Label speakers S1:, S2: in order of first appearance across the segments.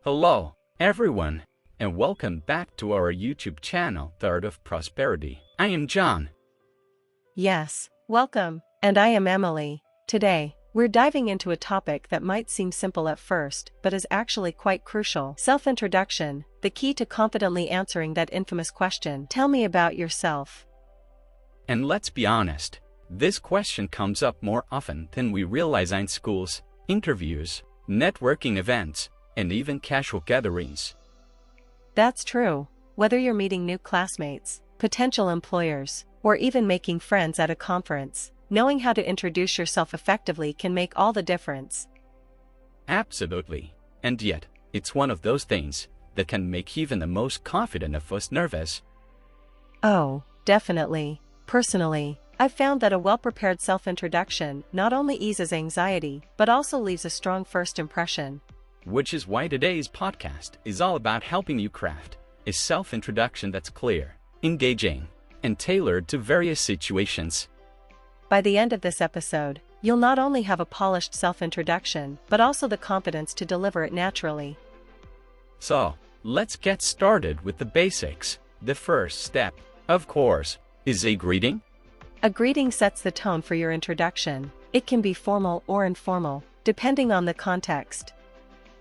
S1: Hello, everyone, and welcome back to our YouTube channel, The Art of Prosperity. I am John.
S2: Yes, welcome, and I am Emily. Today, we're diving into a topic that might seem simple at first, but is actually quite crucial. Self-introduction, the key to confidently answering that infamous question, "Tell me about yourself."
S1: And let's be honest, this question comes up more often than we realize in schools, interviews, networking events, and even casual gatherings.
S2: That's true. Whether you're meeting new classmates, potential employers, or even making friends at a conference, knowing how to introduce yourself effectively can make all the difference.
S1: Absolutely. And yet, it's one of those things that can make even the most confident of us nervous.
S2: Oh, definitely. Personally, I've found that a well-prepared self-introduction not only eases anxiety, but also leaves a strong first impression.
S1: Which is why today's podcast is all about helping you craft a self-introduction that's clear, engaging, and tailored to various situations.
S2: By the end of this episode, you'll not only have a polished self-introduction, but also the confidence to deliver it naturally.
S1: So, let's get started with the basics. The first step, of course, is a greeting.
S2: A greeting sets the tone for your introduction. It can be formal or informal, depending on the context.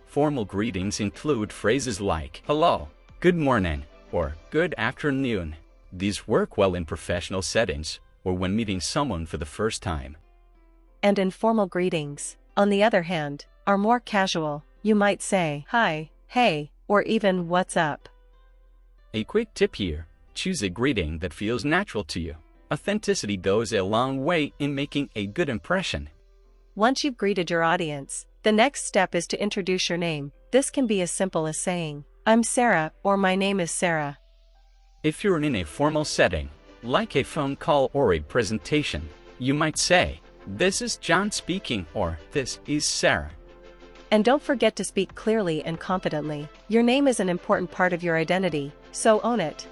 S1: Formal greetings include phrases like hello, good morning, or good afternoon. These work well in professional settings or when meeting someone for the first time.
S2: And informal greetings, on the other hand, are more casual. You might say hi, hey, or even what's up.
S1: A quick tip here, choose a greeting that feels natural to you. Authenticity goes a long way in making a good impression.
S2: Once you've greeted your audience, the next step is to introduce your name. This can be as simple as saying, "I'm Sarah," or "My name is Sarah."
S1: If you're in a formal setting, like a phone call or a presentation, you might say, "This is John speaking," or "This is Sarah."
S2: And don't forget to speak clearly and confidently. Your name is an important part of your identity, so own it.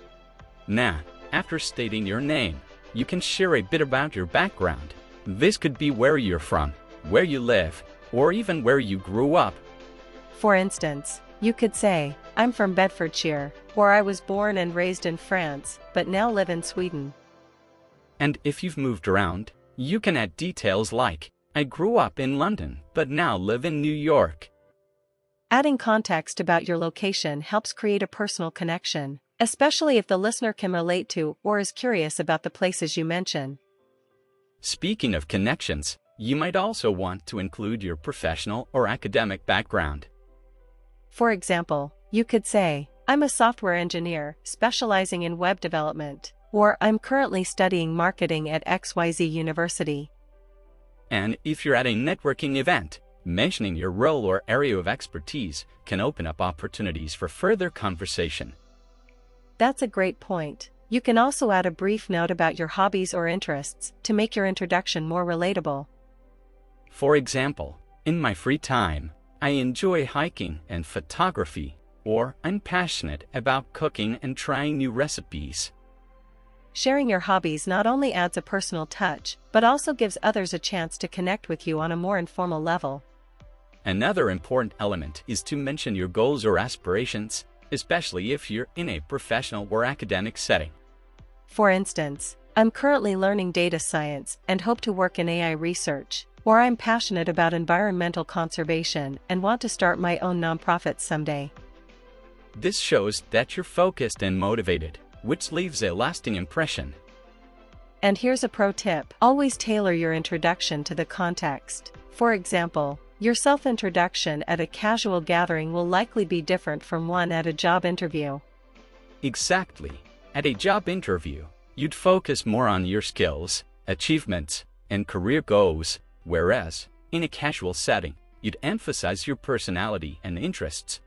S1: Now, after stating your name, you can share a bit about your background. This could be where you're from, where you live, or even where you grew up.
S2: For instance, you could say, "I'm from Bedfordshire," or "I was born and raised in France, but now live in Sweden."
S1: And if you've moved around, you can add details like, "I grew up in London, but now live in New York."
S2: Adding context about your location helps create a personal connection, especially if the listener can relate to or is curious about the places you mention.
S1: Speaking of connections, you might also want to include your professional or academic background.
S2: For example, you could say, "I'm a software engineer specializing in web development," or "I'm currently studying marketing at XYZ University."
S1: And if you're at a networking event, mentioning your role or area of expertise can open up opportunities for further conversation.
S2: That's a great point. You can also add a brief note about your hobbies or interests to make your introduction more relatable.
S1: For example, in my free time, I enjoy hiking and photography, or I'm passionate about cooking and trying new recipes.
S2: Sharing your hobbies not only adds a personal touch, but also gives others a chance to connect with you on a more informal level.
S1: Another important element is to mention your goals or aspirations, especially if you're in a professional or academic setting.
S2: For instance, "I'm currently learning data science and hope to work in AI research," or "I'm passionate about environmental conservation and want to start my own nonprofit someday."
S1: This shows that you're focused and motivated, which leaves a lasting impression.
S2: And here's a pro tip. Always tailor your introduction to the context. For example, your self-introduction at a casual gathering will likely be different from one at a job interview.
S1: Exactly. At a job interview, you'd focus more on your skills, achievements, and career goals, whereas, in a casual setting, you'd emphasize your personality and interests.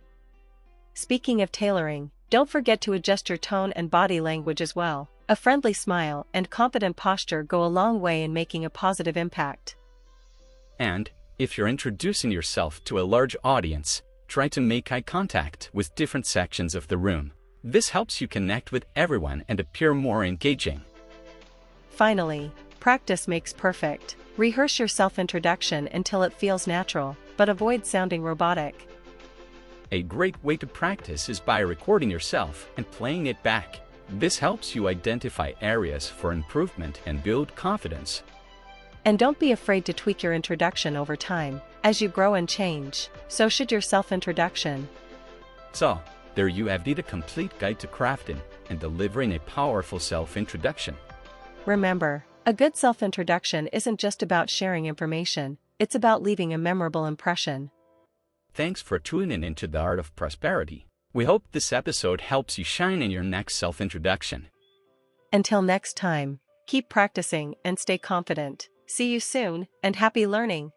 S2: Speaking of tailoring, don't forget to adjust your tone and body language as well. A friendly smile and confident posture go a long way in making a positive impact.
S1: And, if you're introducing yourself to a large audience, try to make eye contact with different sections of the room. This helps you connect with everyone and appear more engaging.
S2: Finally, practice makes perfect. Rehearse your self-introduction until it feels natural, but avoid sounding robotic.
S1: A great way to practice is by recording yourself and playing it back. This helps you identify areas for improvement and build confidence.
S2: And don't be afraid to tweak your introduction over time, as you grow and change. So should your self-introduction.
S1: So, there you have the complete guide to crafting and delivering a powerful self-introduction.
S2: Remember, a good self-introduction isn't just about sharing information, it's about leaving a memorable impression.
S1: Thanks for tuning into The Art of Prosperity. We hope this episode helps you shine in your next self-introduction.
S2: Until next time, keep practicing and stay confident. See you soon, and happy learning!